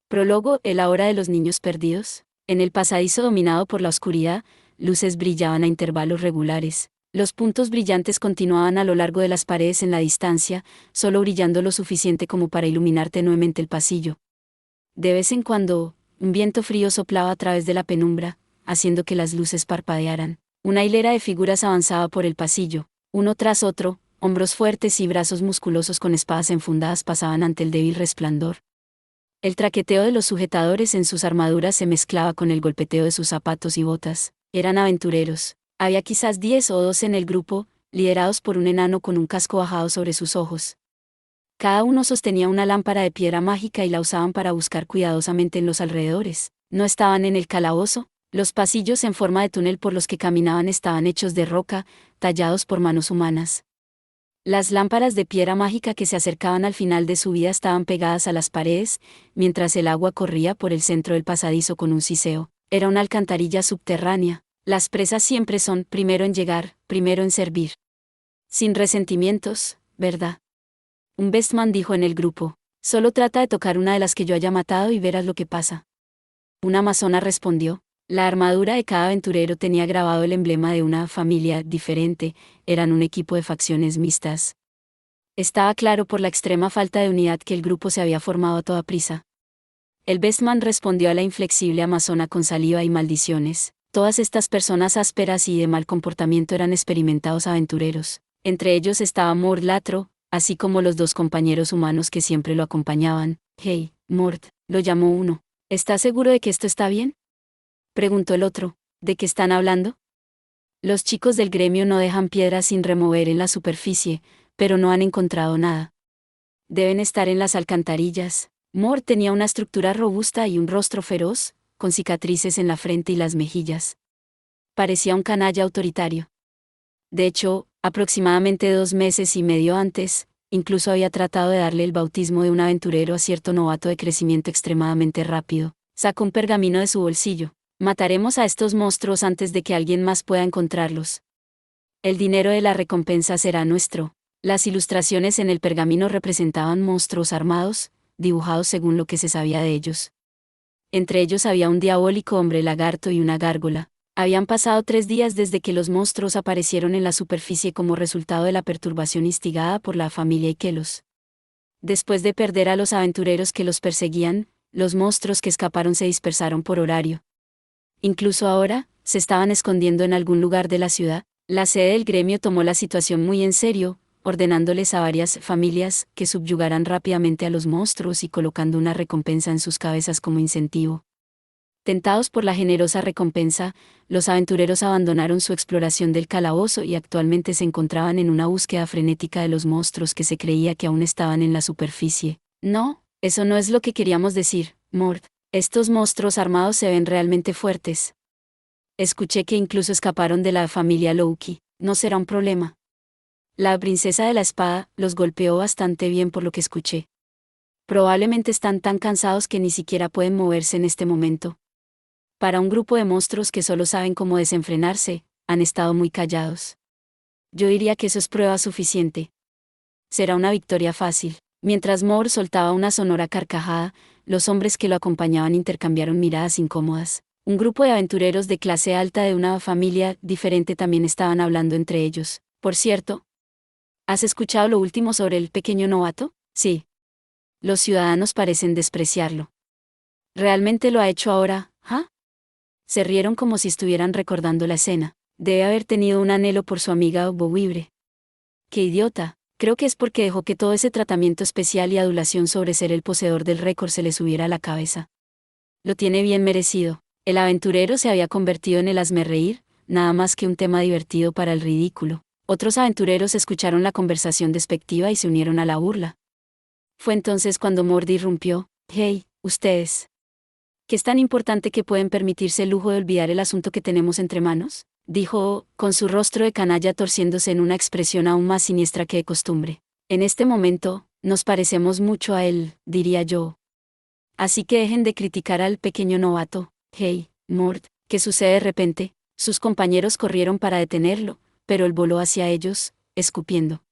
Prólogo: La hora de los niños perdidos. En el pasadizo dominado por la oscuridad, luces brillaban a intervalos regulares. Los puntos brillantes continuaban a lo largo de las paredes en la distancia, solo brillando lo suficiente como para iluminar tenuemente el pasillo. De vez en cuando, un viento frío soplaba a través de la penumbra, haciendo que las luces parpadearan. Una hilera de figuras avanzaba por el pasillo, uno tras otro, hombros fuertes y brazos musculosos con espadas enfundadas pasaban ante el débil resplandor. El traqueteo de los sujetadores en sus armaduras se mezclaba con el golpeteo de sus zapatos y botas. Eran aventureros. Había quizás 10 o 12 en el grupo, liderados por un enano con un casco bajado sobre sus ojos. Cada uno sostenía una lámpara de piedra mágica y la usaban para buscar cuidadosamente en los alrededores. No estaban en el calabozo. Los pasillos en forma de túnel por los que caminaban estaban hechos de roca, tallados por manos humanas. Las lámparas de piedra mágica que se acercaban al final de su vida estaban pegadas a las paredes, mientras el agua corría por el centro del pasadizo con un siseo. Era una alcantarilla subterránea. Las presas siempre son primero en llegar, primero en servir. Sin resentimientos, ¿verdad? Un bestman dijo en el grupo. Solo trata de tocar una de las que yo haya matado y verás lo que pasa. Una amazona respondió. La armadura de cada aventurero tenía grabado el emblema de una familia diferente, eran un equipo de facciones mixtas. Estaba claro por la extrema falta de unidad que el grupo se había formado a toda prisa. El bestman respondió a la inflexible amazona con saliva y maldiciones. Todas estas personas ásperas y de mal comportamiento eran experimentados aventureros. Entre ellos estaba Mort Latro, así como los 2 compañeros humanos que siempre lo acompañaban. «Hey, Mort», lo llamó uno. «¿Estás seguro de que esto está bien?», preguntó el otro. «¿De qué están hablando?». Los chicos del gremio no dejan piedras sin remover en la superficie, pero no han encontrado nada. Deben estar en las alcantarillas. Mort tenía una estructura robusta y un rostro feroz, con cicatrices en la frente y las mejillas. Parecía un canalla autoritario. De hecho, aproximadamente 2 meses y medio antes, incluso había tratado de darle el bautismo de un aventurero a cierto novato de crecimiento extremadamente rápido. Sacó un pergamino de su bolsillo. «Mataremos a estos monstruos antes de que alguien más pueda encontrarlos. El dinero de la recompensa será nuestro». Las ilustraciones en el pergamino representaban monstruos armados, dibujados según lo que se sabía de ellos. Entre ellos había un diabólico hombre lagarto y una gárgola. Habían pasado 3 días desde que los monstruos aparecieron en la superficie como resultado de la perturbación instigada por la familia Ikelos. Después de perder a los aventureros que los perseguían, los monstruos que escaparon se dispersaron por horario. Incluso ahora, se estaban escondiendo en algún lugar de la ciudad. La sede del gremio tomó la situación muy en serio, ordenándoles a varias familias que subyugaran rápidamente a los monstruos y colocando una recompensa en sus cabezas como incentivo. Tentados por la generosa recompensa, los aventureros abandonaron su exploración del calabozo y actualmente se encontraban en una búsqueda frenética de los monstruos que se creía que aún estaban en la superficie. «No, eso no es lo que queríamos decir, Mort. Estos monstruos armados se ven realmente fuertes. Escuché que incluso escaparon de la familia Loki. No será un problema». La princesa de la espada los golpeó bastante bien por lo que escuché. Probablemente están tan cansados que ni siquiera pueden moverse en este momento. Para un grupo de monstruos que solo saben cómo desenfrenarse, han estado muy callados. Yo diría que eso es prueba suficiente. Será una victoria fácil. Mientras Mort soltaba una sonora carcajada, los hombres que lo acompañaban intercambiaron miradas incómodas. Un grupo de aventureros de clase alta de una familia diferente también estaban hablando entre ellos. «Por cierto, ¿has escuchado lo último sobre el pequeño novato?». «Sí». «Los ciudadanos parecen despreciarlo». «¿Realmente lo ha hecho ahora, ah?». Se rieron como si estuvieran recordando la escena. Debe haber tenido un anhelo por su amiga Bowibre. «¡Qué idiota! Creo que es porque dejó que todo ese tratamiento especial y adulación sobre ser el poseedor del récord se le subiera a la cabeza. Lo tiene bien merecido». El aventurero se había convertido en el hazmerreír, nada más que un tema divertido para el ridículo. Otros aventureros escucharon la conversación despectiva y se unieron a la burla. Fue entonces cuando Mort irrumpió. «Hey, ustedes. ¿Qué es tan importante que pueden permitirse el lujo de olvidar el asunto que tenemos entre manos?», dijo, con su rostro de canalla torciéndose en una expresión aún más siniestra que de costumbre. «En este momento, nos parecemos mucho a él, diría yo. Así que dejen de criticar al pequeño novato». «Hey, Mort, ¿qué sucede de repente?». Sus compañeros corrieron para detenerlo, pero él voló hacia ellos, escupiendo.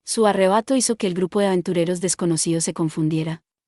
Su arrebato hizo que el grupo de aventureros desconocidos se confundiera.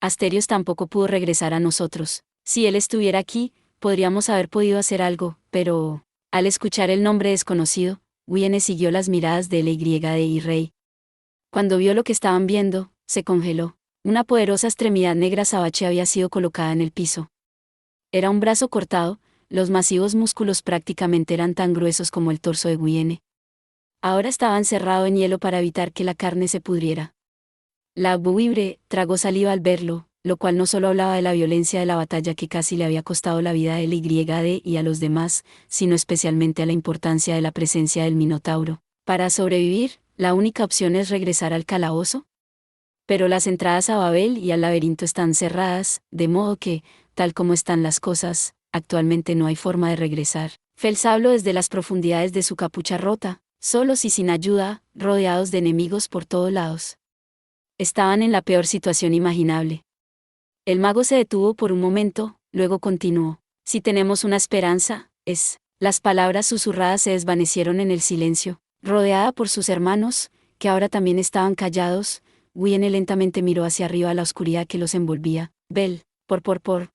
Asterios tampoco pudo regresar a nosotros. Si él estuviera aquí, podríamos haber podido hacer algo, pero... Al escuchar el nombre desconocido, Guyene siguió las miradas de L.Y.D. y Rey. Cuando vio lo que estaban viendo, se congeló. Una poderosa extremidad negra azabache había sido colocada en el piso. Era un brazo cortado, los masivos músculos prácticamente eran tan gruesos como el torso de Guyene. Ahora estaba encerrado en hielo para evitar que la carne se pudriera. La Buibre tragó saliva al verlo, lo cual no solo hablaba de la violencia de la batalla que casi le había costado la vida a L.Y.D. y a los demás, sino especialmente a la importancia de la presencia del Minotauro. Para sobrevivir, la única opción es regresar al calabozo. Pero las entradas a Babel y al laberinto están cerradas, de modo que, tal como están las cosas, actualmente no hay forma de regresar. Fels habló desde las profundidades de su capucha rota, solos y sin ayuda, rodeados de enemigos por todos lados. Estaban en la peor situación imaginable. El mago se detuvo por un momento, luego continuó. Si tenemos una esperanza, es... Las palabras susurradas se desvanecieron en el silencio. Rodeada por sus hermanos, que ahora también estaban callados, Guyene lentamente miró hacia arriba a la oscuridad que los envolvía. Bel, por.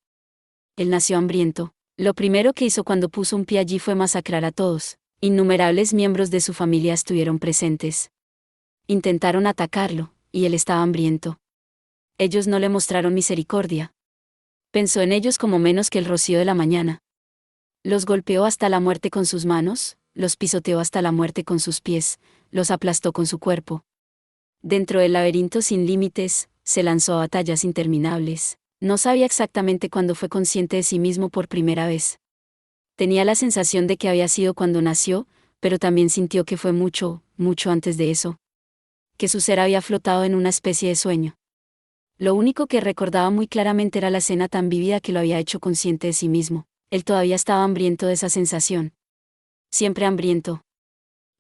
Él nació hambriento. Lo primero que hizo cuando puso un pie allí fue masacrar a todos. Innumerables miembros de su familia estuvieron presentes. Intentaron atacarlo, y él estaba hambriento. Ellos no le mostraron misericordia. Pensó en ellos como menos que el rocío de la mañana. Los golpeó hasta la muerte con sus manos, los pisoteó hasta la muerte con sus pies, los aplastó con su cuerpo. Dentro del laberinto sin límites, se lanzó a batallas interminables. No sabía exactamente cuándo fue consciente de sí mismo por primera vez. Tenía la sensación de que había sido cuando nació, pero también sintió que fue mucho antes de eso. Que su ser había flotado en una especie de sueño. Lo único que recordaba muy claramente era la escena tan vívida que lo había hecho consciente de sí mismo. Él todavía estaba hambriento de esa sensación. Siempre hambriento.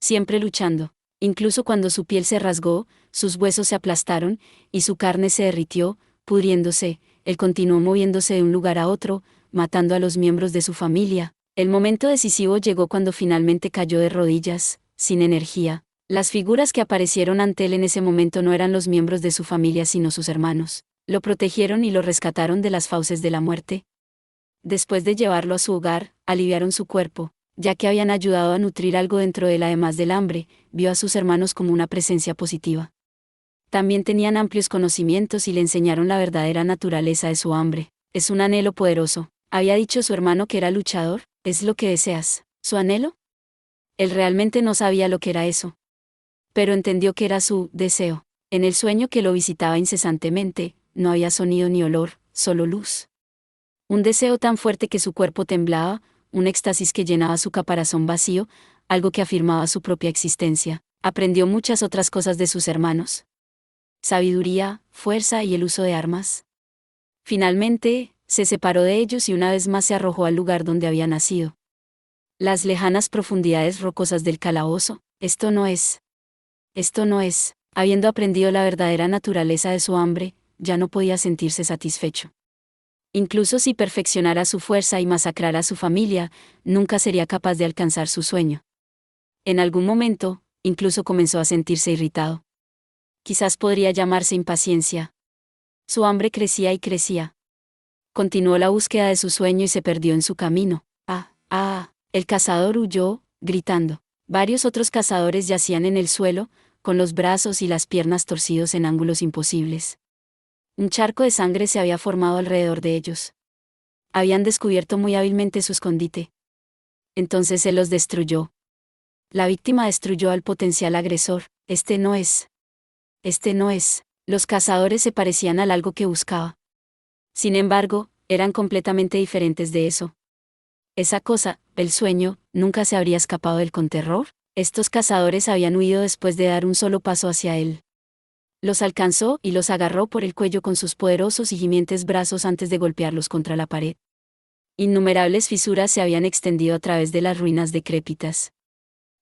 Siempre luchando. Incluso cuando su piel se rasgó, sus huesos se aplastaron, y su carne se derritió, pudriéndose, él continuó moviéndose de un lugar a otro, matando a los miembros de su familia. El momento decisivo llegó cuando finalmente cayó de rodillas, sin energía. Las figuras que aparecieron ante él en ese momento no eran los miembros de su familia sino sus hermanos. Lo protegieron y lo rescataron de las fauces de la muerte. Después de llevarlo a su hogar, aliviaron su cuerpo, ya que habían ayudado a nutrir algo dentro de él además del hambre, vio a sus hermanos como una presencia positiva. También tenían amplios conocimientos y le enseñaron la verdadera naturaleza de su hambre. Es un anhelo poderoso. Había dicho su hermano que era luchador, ¿es lo que deseas? ¿Su anhelo? Él realmente no sabía lo que era eso. Pero entendió que era su deseo. En el sueño que lo visitaba incesantemente, no había sonido ni olor, solo luz. Un deseo tan fuerte que su cuerpo temblaba, un éxtasis que llenaba su caparazón vacío, algo que afirmaba su propia existencia. Aprendió muchas otras cosas de sus hermanos. Sabiduría, fuerza y el uso de armas. Finalmente, se separó de ellos y una vez más se arrojó al lugar donde había nacido. Las lejanas profundidades rocosas del calabozo, esto no es. Habiendo aprendido la verdadera naturaleza de su hambre, ya no podía sentirse satisfecho. Incluso si perfeccionara su fuerza y masacrara a su familia, nunca sería capaz de alcanzar su sueño. En algún momento, incluso comenzó a sentirse irritado. Quizás podría llamarse impaciencia. Su hambre crecía y crecía. Continuó la búsqueda de su sueño y se perdió en su camino. El cazador huyó, gritando. Varios otros cazadores yacían en el suelo, con los brazos y las piernas torcidos en ángulos imposibles. Un charco de sangre se había formado alrededor de ellos. Habían descubierto muy hábilmente su escondite. Entonces él los destruyó. La víctima destruyó al potencial agresor. Este no es. Los cazadores se parecían al algo que buscaba. Sin embargo, eran completamente diferentes de eso. Esa cosa, el sueño, nunca se habría escapado del con terror. Estos cazadores habían huido después de dar un solo paso hacia él. Los alcanzó y los agarró por el cuello con sus poderosos y gimientes brazos antes de golpearlos contra la pared. Innumerables fisuras se habían extendido a través de las ruinas decrépitas.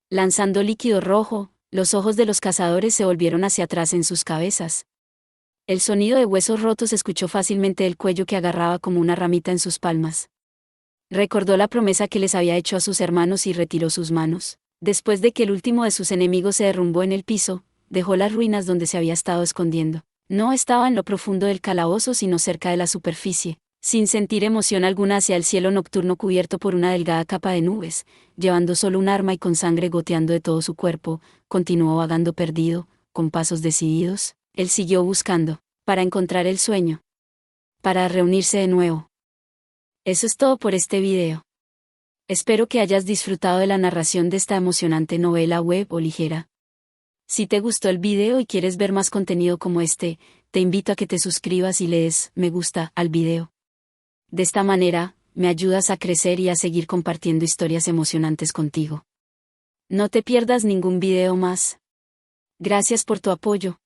Lanzando líquido rojo, los ojos de los cazadores se volvieron hacia atrás en sus cabezas. El sonido de huesos rotos escuchó fácilmente del cuello que agarraba como una ramita en sus palmas. Recordó la promesa que les había hecho a sus hermanos y retiró sus manos. Después de que el último de sus enemigos se derrumbó en el piso, dejó las ruinas donde se había estado escondiendo. No estaba en lo profundo del calabozo sino cerca de la superficie, sin sentir emoción alguna hacia el cielo nocturno cubierto por una delgada capa de nubes, llevando solo un arma y con sangre goteando de todo su cuerpo, continuó vagando perdido, con pasos decididos. Él siguió buscando, para encontrar el sueño, para reunirse de nuevo. Eso es todo por este video. Espero que hayas disfrutado de la narración de esta emocionante novela web o ligera. Si te gustó el video y quieres ver más contenido como este, te invito a que te suscribas y le des me gusta al video. De esta manera, me ayudas a crecer y a seguir compartiendo historias emocionantes contigo. No te pierdas ningún video más. Gracias por tu apoyo.